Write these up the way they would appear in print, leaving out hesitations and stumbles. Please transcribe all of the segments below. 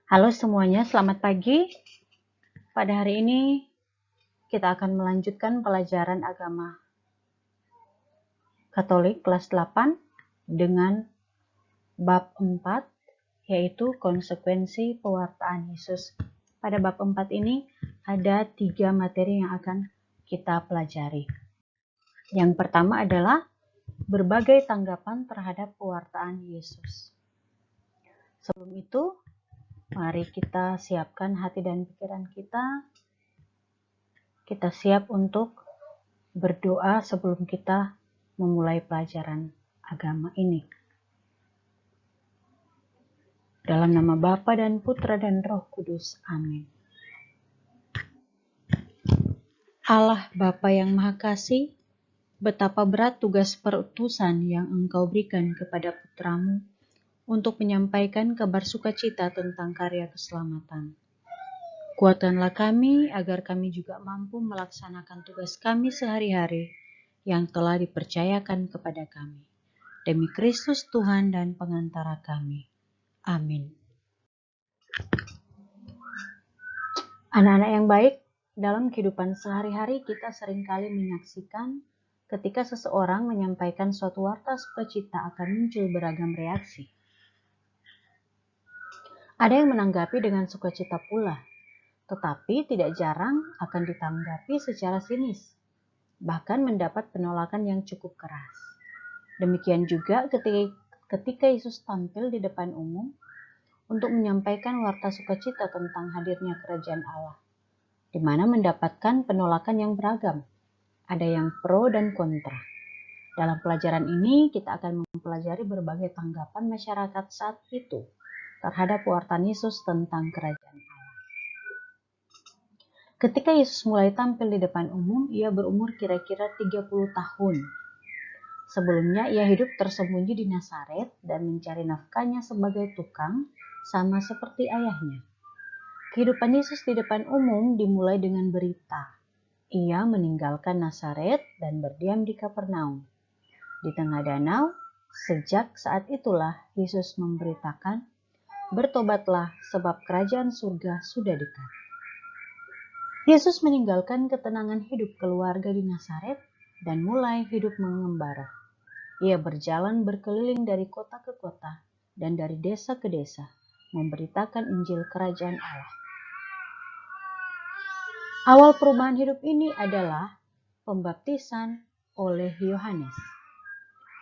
Halo semuanya, selamat pagi. Pada hari ini kita akan melanjutkan pelajaran agama Katolik kelas 8 dengan bab 4, yaitu konsekuensi pewartaan Yesus. Pada bab 4 ini ada 3 materi yang akan kita pelajari. Yang pertama adalah berbagai tanggapan terhadap pewartaan Yesus. Sebelum itu, mari kita siapkan hati dan pikiran kita. Kita siap untuk berdoa sebelum kita memulai pelajaran agama ini. Dalam nama Bapa dan Putra dan Roh Kudus. Amin. Allah Bapa yang Maha Kasih, betapa berat tugas perutusan yang Engkau berikan kepada putramu untuk menyampaikan kabar sukacita tentang karya keselamatan. Kuatkanlah kami agar kami juga mampu melaksanakan tugas kami sehari-hari yang telah dipercayakan kepada kami. Demi Kristus Tuhan dan pengantara kami. Amin. Anak-anak yang baik, dalam kehidupan sehari-hari kita seringkali menyaksikan ketika seseorang menyampaikan suatu warta sukacita akan muncul beragam reaksi. Ada yang menanggapi dengan sukacita pula, tetapi tidak jarang akan ditanggapi secara sinis, bahkan mendapat penolakan yang cukup keras. Demikian juga ketika Yesus tampil di depan umum untuk menyampaikan warta sukacita tentang hadirnya kerajaan Allah, di mana mendapatkan penolakan yang beragam. Ada yang pro dan kontra. Dalam pelajaran ini kita akan mempelajari berbagai tanggapan masyarakat saat itu terhadap pewartaan Yesus tentang kerajaan Allah. Ketika Yesus mulai tampil di depan umum, ia berumur kira-kira 30 tahun. Sebelumnya ia hidup tersembunyi di Nazaret dan mencari nafkahnya sebagai tukang, sama seperti ayahnya. Kehidupan Yesus di depan umum dimulai dengan berita. Ia meninggalkan Nazaret dan berdiam di Kapernaum, di tengah danau. Sejak saat itulah Yesus memberitakan, "Bertobatlah, sebab kerajaan surga sudah dekat." Yesus meninggalkan ketenangan hidup keluarga di Nazaret dan mulai hidup mengembara. Ia berjalan berkeliling dari kota ke kota dan dari desa ke desa, memberitakan Injil Kerajaan Allah. Awal perubahan hidup ini adalah pembaptisan oleh Yohanes.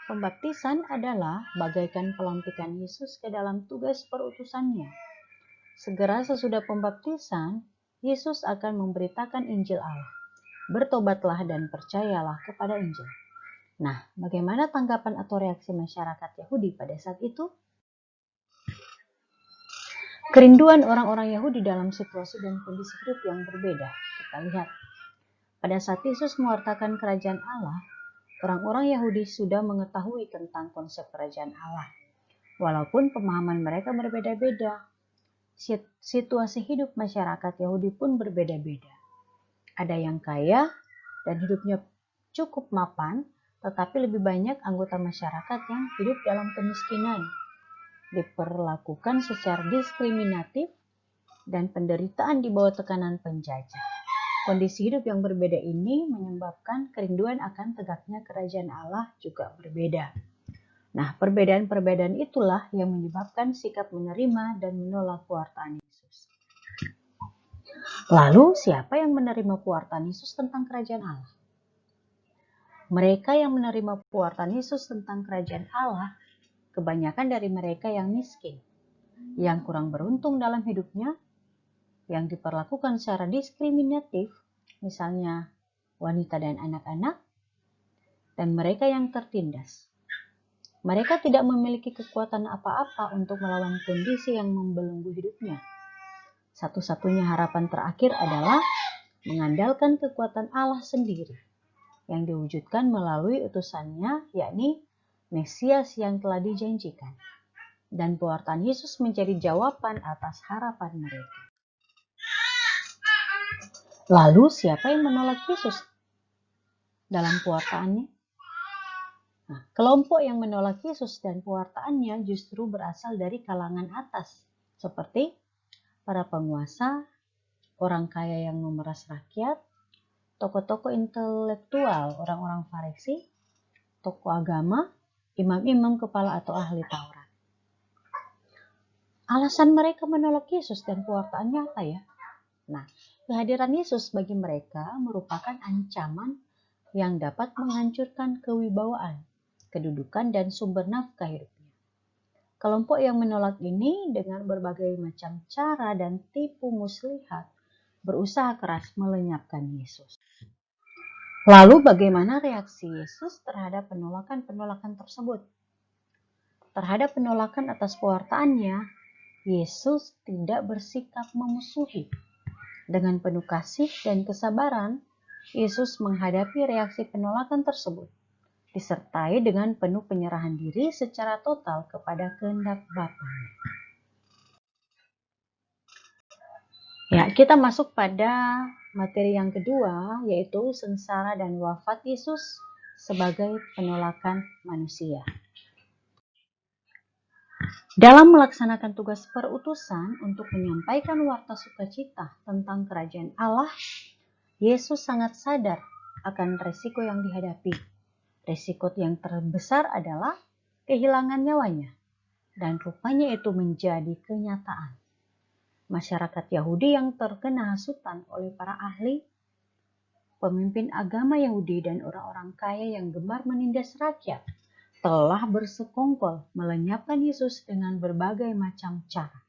Pembaptisan adalah bagaikan pelantikan Yesus ke dalam tugas perutusannya. Segera sesudah pembaptisan, Yesus akan memberitakan Injil Allah. Bertobatlah dan percayalah kepada Injil. Nah, bagaimana tanggapan atau reaksi masyarakat Yahudi pada saat itu? Kerinduan orang-orang Yahudi dalam situasi dan kondisi hidup yang berbeda. Kita lihat, pada saat Yesus mewartakan kerajaan Allah, orang-orang Yahudi sudah mengetahui tentang konsep kerajaan Allah. Walaupun pemahaman mereka berbeda-beda, situasi hidup masyarakat Yahudi pun berbeda-beda. Ada yang kaya dan hidupnya cukup mapan, tetapi lebih banyak anggota masyarakat yang hidup dalam kemiskinan, diperlakukan secara diskriminatif, dan penderitaan di bawah tekanan penjajah. Kondisi hidup yang berbeda ini menyebabkan kerinduan akan tegaknya kerajaan Allah juga berbeda. Nah, perbedaan-perbedaan itulah yang menyebabkan sikap menerima dan menolak pewartaan Yesus. Lalu, siapa yang menerima pewartaan Yesus tentang kerajaan Allah? Mereka yang menerima pewartaan Yesus tentang kerajaan Allah, kebanyakan dari mereka yang miskin, yang kurang beruntung dalam hidupnya, yang diperlakukan secara diskriminatif, misalnya wanita dan anak-anak, dan mereka yang tertindas. Mereka tidak memiliki kekuatan apa-apa untuk melawan kondisi yang membelenggu hidupnya. Satu-satunya harapan terakhir adalah mengandalkan kekuatan Allah sendiri, yang diwujudkan melalui utusannya, yakni Mesias yang telah dijanjikan. Dan pewartaan Yesus menjadi jawaban atas harapan mereka. Lalu siapa yang menolak Yesus dalam pewartaannya? Nah, kelompok yang menolak Yesus dan pewartaannya justru berasal dari kalangan atas, seperti para penguasa, orang kaya yang memeras rakyat, tokoh-tokoh intelektual, orang-orang Farisi, tokoh agama, imam-imam kepala atau ahli Taurat. Alasan mereka menolak Yesus dan pewartaannya apa ya? Nah, kehadiran Yesus bagi mereka merupakan ancaman yang dapat menghancurkan kewibawaan, kedudukan, dan sumber nafkah hidupnya. Kelompok yang menolak ini dengan berbagai macam cara dan tipu muslihat berusaha keras melenyapkan Yesus. Lalu bagaimana reaksi Yesus terhadap penolakan-penolakan tersebut? Terhadap penolakan atas pewartaannya, Yesus tidak bersikap memusuhi. Dengan penuh kasih dan kesabaran, Yesus menghadapi reaksi penolakan tersebut, disertai dengan penuh penyerahan diri secara total kepada kehendak Bapa-Nya. Ya, kita masuk pada materi yang kedua, yaitu sengsara dan wafat Yesus sebagai penolakan manusia. Dalam melaksanakan tugas perutusan untuk menyampaikan warta sukacita tentang kerajaan Allah, Yesus sangat sadar akan resiko yang dihadapi. Resiko yang terbesar adalah kehilangan nyawanya, dan rupanya itu menjadi kenyataan. Masyarakat Yahudi yang terkena hasutan oleh para ahli, pemimpin agama Yahudi, dan orang-orang kaya yang gemar menindas rakyat, telah bersekongkol melenyapkan Yesus dengan berbagai macam cara.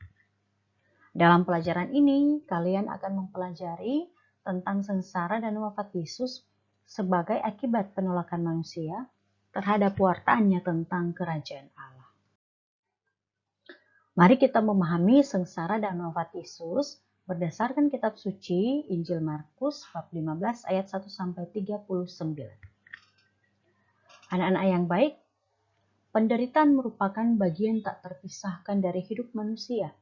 Dalam pelajaran ini, kalian akan mempelajari tentang sengsara dan wafat Yesus sebagai akibat penolakan manusia terhadap wartaannya tentang kerajaan Allah. Mari kita memahami sengsara dan wafat Yesus berdasarkan kitab suci Injil Markus bab 15 ayat 1-39. Anak-anak yang baik, penderitaan merupakan bagian tak terpisahkan dari hidup manusia.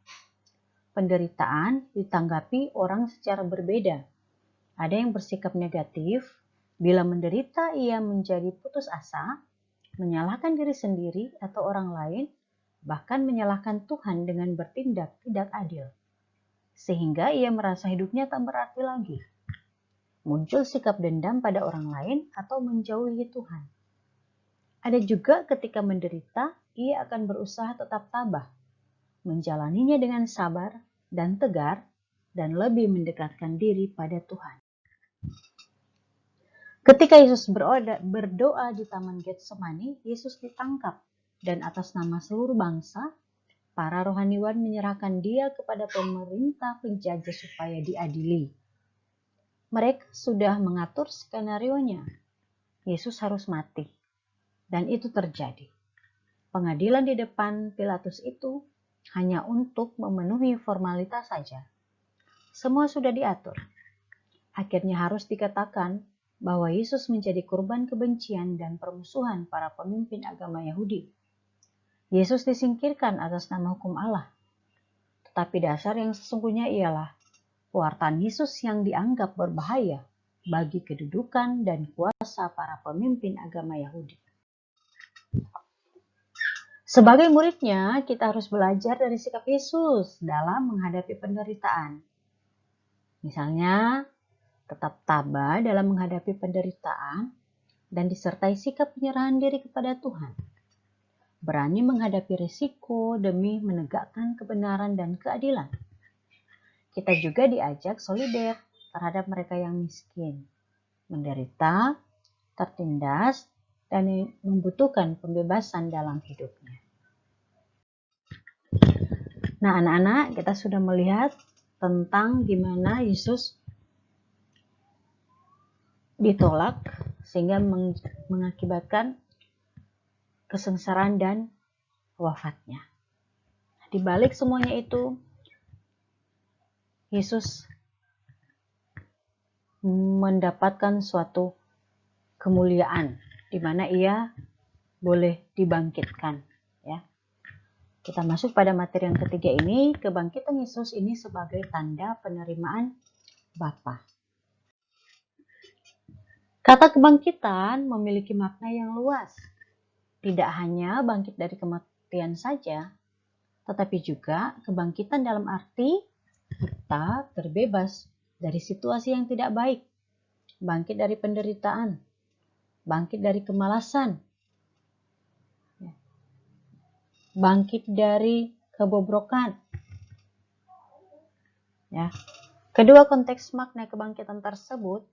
Penderitaan ditanggapi orang secara berbeda. Ada yang bersikap negatif, bila menderita ia menjadi putus asa, menyalahkan diri sendiri atau orang lain, bahkan menyalahkan Tuhan dengan bertindak tidak adil. Sehingga ia merasa hidupnya tak berarti lagi. Muncul sikap dendam pada orang lain atau menjauhi Tuhan. Ada juga ketika menderita, ia akan berusaha tetap tabah, menjalaninya dengan sabar dan tegar, dan lebih mendekatkan diri pada Tuhan. Ketika Yesus berdoa di Taman Getsemani, Yesus ditangkap, dan atas nama seluruh bangsa, para rohaniwan menyerahkan dia kepada pemerintah penjajah supaya diadili. Mereka sudah mengatur skenario-nya. Yesus harus mati. Dan itu terjadi. Pengadilan di depan Pilatus itu hanya untuk memenuhi formalitas saja. Semua sudah diatur. Akhirnya harus dikatakan bahwa Yesus menjadi korban kebencian dan permusuhan para pemimpin agama Yahudi. Yesus disingkirkan atas nama hukum Allah. Tetapi dasar yang sesungguhnya ialah pewartaan Yesus yang dianggap berbahaya bagi kedudukan dan kuasa para pemimpin agama Yahudi. Sebagai muridnya, kita harus belajar dari sikap Yesus dalam menghadapi penderitaan. Misalnya, tetap tabah dalam menghadapi penderitaan dan disertai sikap penyerahan diri kepada Tuhan. Berani menghadapi risiko demi menegakkan kebenaran dan keadilan. Kita juga diajak solider terhadap mereka yang miskin, menderita, tertindas, dan membutuhkan pembebasan dalam hidupnya. Nah, anak-anak, kita sudah melihat tentang gimana Yesus ditolak sehingga mengakibatkan kesengsaraan dan wafatnya. Di balik semuanya itu, Yesus mendapatkan suatu kemuliaan di mana ia boleh dibangkitkan, ya. Kita masuk pada materi yang ketiga ini, kebangkitan Yesus ini sebagai tanda penerimaan Bapa. Kata kebangkitan memiliki makna yang luas. Tidak hanya bangkit dari kematian saja, tetapi juga kebangkitan dalam arti kita terbebas dari situasi yang tidak baik, bangkit dari penderitaan, bangkit dari kemalasan, bangkit dari kebobrokan. Ya. Kedua konteks makna kebangkitan tersebut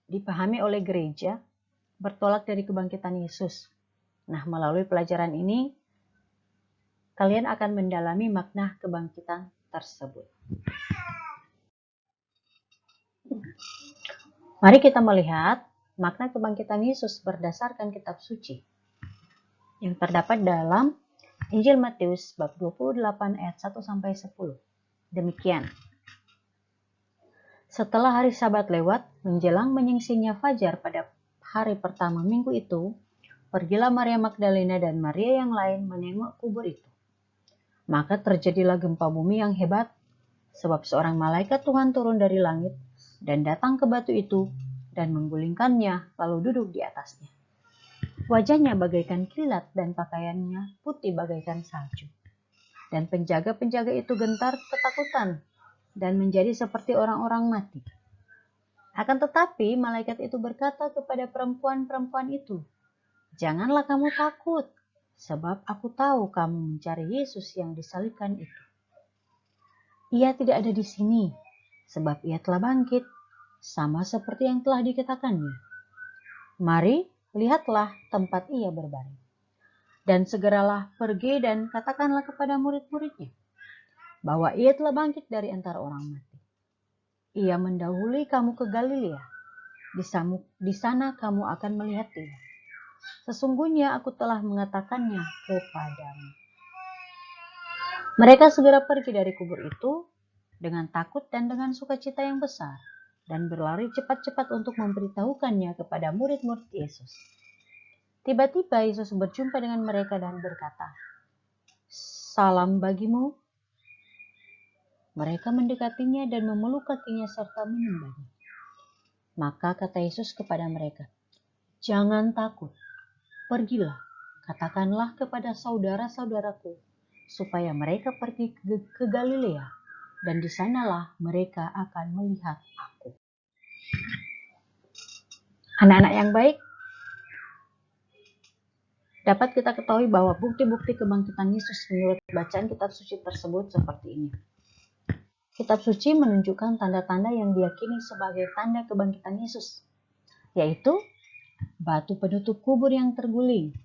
dipahami oleh gereja bertolak dari kebangkitan Yesus. Nah, melalui pelajaran ini, kalian akan mendalami makna kebangkitan tersebut. Mari kita melihat makna kebangkitan Yesus berdasarkan kitab suci yang terdapat dalam Injil Matius bab 28 ayat 1-10. Demikian. Setelah hari Sabat lewat, menjelang menyingsingnya fajar pada hari pertama minggu itu, pergilah Maria Magdalena dan Maria yang lain menengok kubur itu. Maka terjadilah gempa bumi yang hebat, sebab seorang malaikat Tuhan turun dari langit dan datang ke batu itu dan menggulingkannya, lalu duduk di atasnya. Wajahnya bagaikan kilat dan pakaiannya putih bagaikan salju. Dan penjaga-penjaga itu gentar ketakutan dan menjadi seperti orang-orang mati. Akan tetapi malaikat itu berkata kepada perempuan-perempuan itu, "Janganlah kamu takut, sebab aku tahu kamu mencari Yesus yang disalibkan itu. Ia tidak ada di sini, sebab ia telah bangkit, sama seperti yang telah dikatakannya. Mari, lihatlah tempat ia berbaring. Dan segeralah pergi dan katakanlah kepada murid-muridnya, bahwa ia telah bangkit dari antara orang mati. Ia mendahului kamu ke Galilea, di sana kamu akan melihat dia. Sesungguhnya aku telah mengatakannya kepadamu." Mereka segera pergi dari kubur itu dengan takut dan dengan sukacita yang besar, dan berlari cepat-cepat untuk memberitahukannya kepada murid-murid Yesus. Tiba-tiba Yesus berjumpa dengan mereka dan berkata, "Salam bagimu." Mereka mendekatinya dan memeluk kakinya serta menyembahnya. Maka kata Yesus kepada mereka, "Jangan takut, pergilah, katakanlah kepada saudara-saudaraku, supaya mereka pergi ke Galilea, dan di sanalah mereka akan melihat aku." Anak-anak yang baik, dapat kita ketahui bahwa bukti-bukti kebangkitan Yesus menurut bacaan kitab suci tersebut seperti ini. Kitab suci menunjukkan tanda-tanda yang diyakini sebagai tanda kebangkitan Yesus, yaitu batu penutup kubur yang terguling.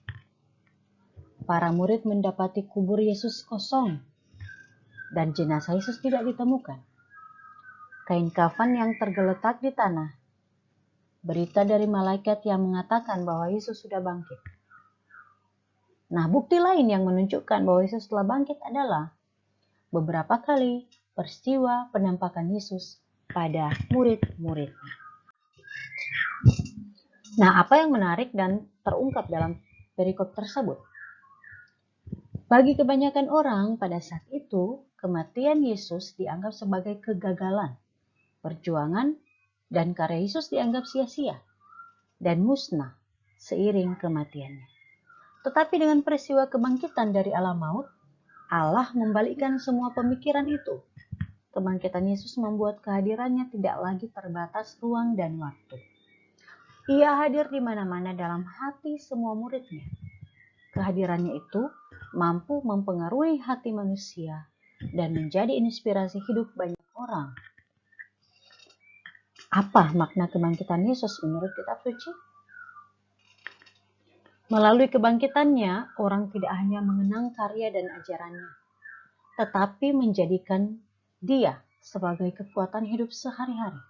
Para murid mendapati kubur Yesus kosong dan jenazah Yesus tidak ditemukan. Kain kafan yang tergeletak di tanah. Berita dari malaikat yang mengatakan bahwa Yesus sudah bangkit. Nah, bukti lain yang menunjukkan bahwa Yesus telah bangkit adalah beberapa kali peristiwa penampakan Yesus pada murid-muridnya. Nah, apa yang menarik dan terungkap dalam perikop tersebut? Bagi kebanyakan orang pada saat itu, kematian Yesus dianggap sebagai kegagalan, perjuangan, dan karya Yesus dianggap sia-sia dan musnah seiring kematiannya. Tetapi dengan peristiwa kebangkitan dari alam maut, Allah membalikkan semua pemikiran itu. Kebangkitan Yesus membuat kehadirannya tidak lagi terbatas ruang dan waktu. Ia hadir di mana-mana dalam hati semua muridnya. Kehadirannya itu mampu mempengaruhi hati manusia dan menjadi inspirasi hidup banyak orang. Apa makna kebangkitan Yesus menurut kitab suci? Melalui kebangkitannya, orang tidak hanya mengenang karya dan ajarannya, tetapi menjadikan dia sebagai kekuatan hidup sehari-hari.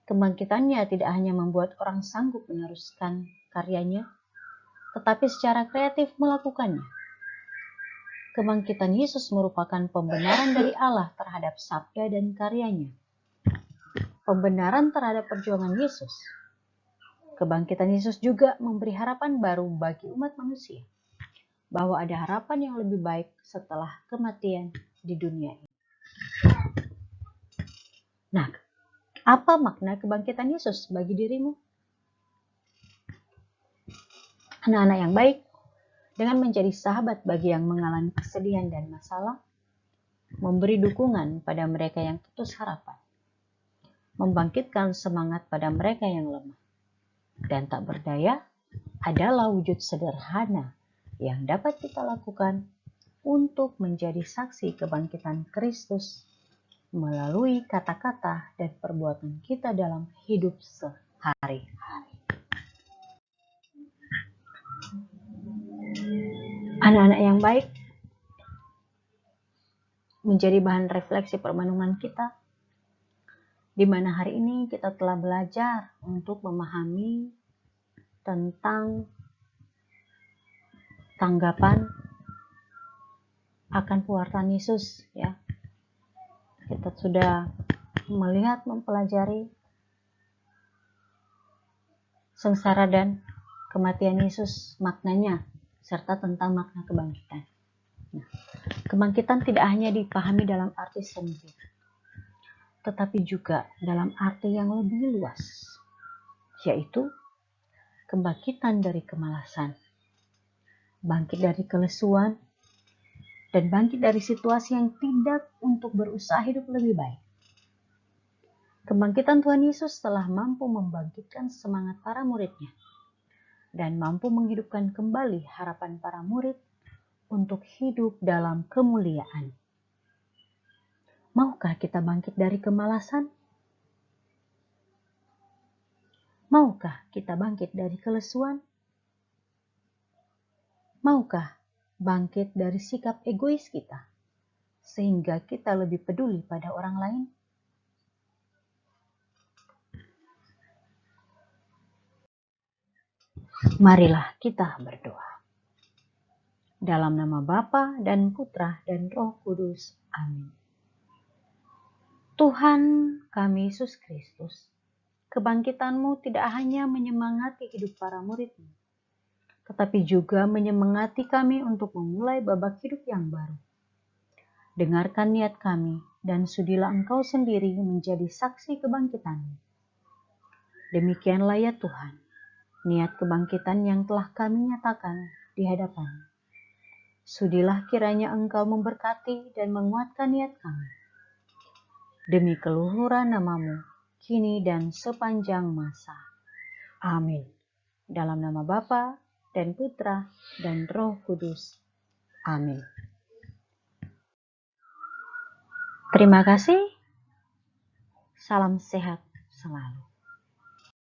Kebangkitannya tidak hanya membuat orang sanggup meneruskan karyanya, tetapi secara kreatif melakukannya. Kebangkitan Yesus merupakan pembenaran dari Allah terhadap sabda dan karyanya. Pembenaran terhadap perjuangan Yesus. Kebangkitan Yesus juga memberi harapan baru bagi umat manusia, bahwa ada harapan yang lebih baik setelah kematian di dunia ini. Nah, apa makna kebangkitan Yesus bagi dirimu? Anak-anak yang baik, dengan menjadi sahabat bagi yang mengalami kesedihan dan masalah, memberi dukungan pada mereka yang putus harapan, membangkitkan semangat pada mereka yang lemah, dan tak berdaya adalah wujud sederhana yang dapat kita lakukan untuk menjadi saksi kebangkitan Kristus melalui kata-kata dan perbuatan kita dalam hidup sehari-hari. Anak-anak yang baik, menjadi bahan refleksi permenungan kita, di mana hari ini kita telah belajar untuk memahami tentang tanggapan akan pewartaan Yesus, ya. Kita sudah melihat, mempelajari sengsara dan kematian Yesus, maknanya, serta tentang makna kebangkitan. Nah, kebangkitan tidak hanya dipahami dalam arti sempit, tetapi juga dalam arti yang lebih luas, yaitu kebangkitan dari kemalasan, bangkit dari kelesuan, dan bangkit dari situasi yang tidak untuk berusaha hidup lebih baik. Kebangkitan Tuhan Yesus telah mampu membangkitkan semangat para muridnya dan mampu menghidupkan kembali harapan para murid untuk hidup dalam kemuliaan. Maukah kita bangkit dari kemalasan? Maukah kita bangkit dari kelesuan? Maukah bangkit dari sikap egois kita, sehingga kita lebih peduli pada orang lain? Marilah kita berdoa. Dalam nama Bapa dan Putra dan Roh Kudus. Amin. Tuhan kami Yesus Kristus, kebangkitan-Mu tidak hanya menyemangati hidup para murid-Mu, tetapi juga menyemangati kami untuk memulai babak hidup yang baru. Dengarkan niat kami, dan sudilah Engkau sendiri menjadi saksi kebangkitan-Mu. Demikianlah ya Tuhan, niat kebangkitan yang telah kami nyatakan di hadapan-Mu. Sudilah kiranya Engkau memberkati dan menguatkan niat kami. Demi keluhuran nama-Mu, kini dan sepanjang masa. Amin. Dalam nama Bapa dan Putra dan Roh Kudus. Amin. Terima kasih. Salam sehat selalu.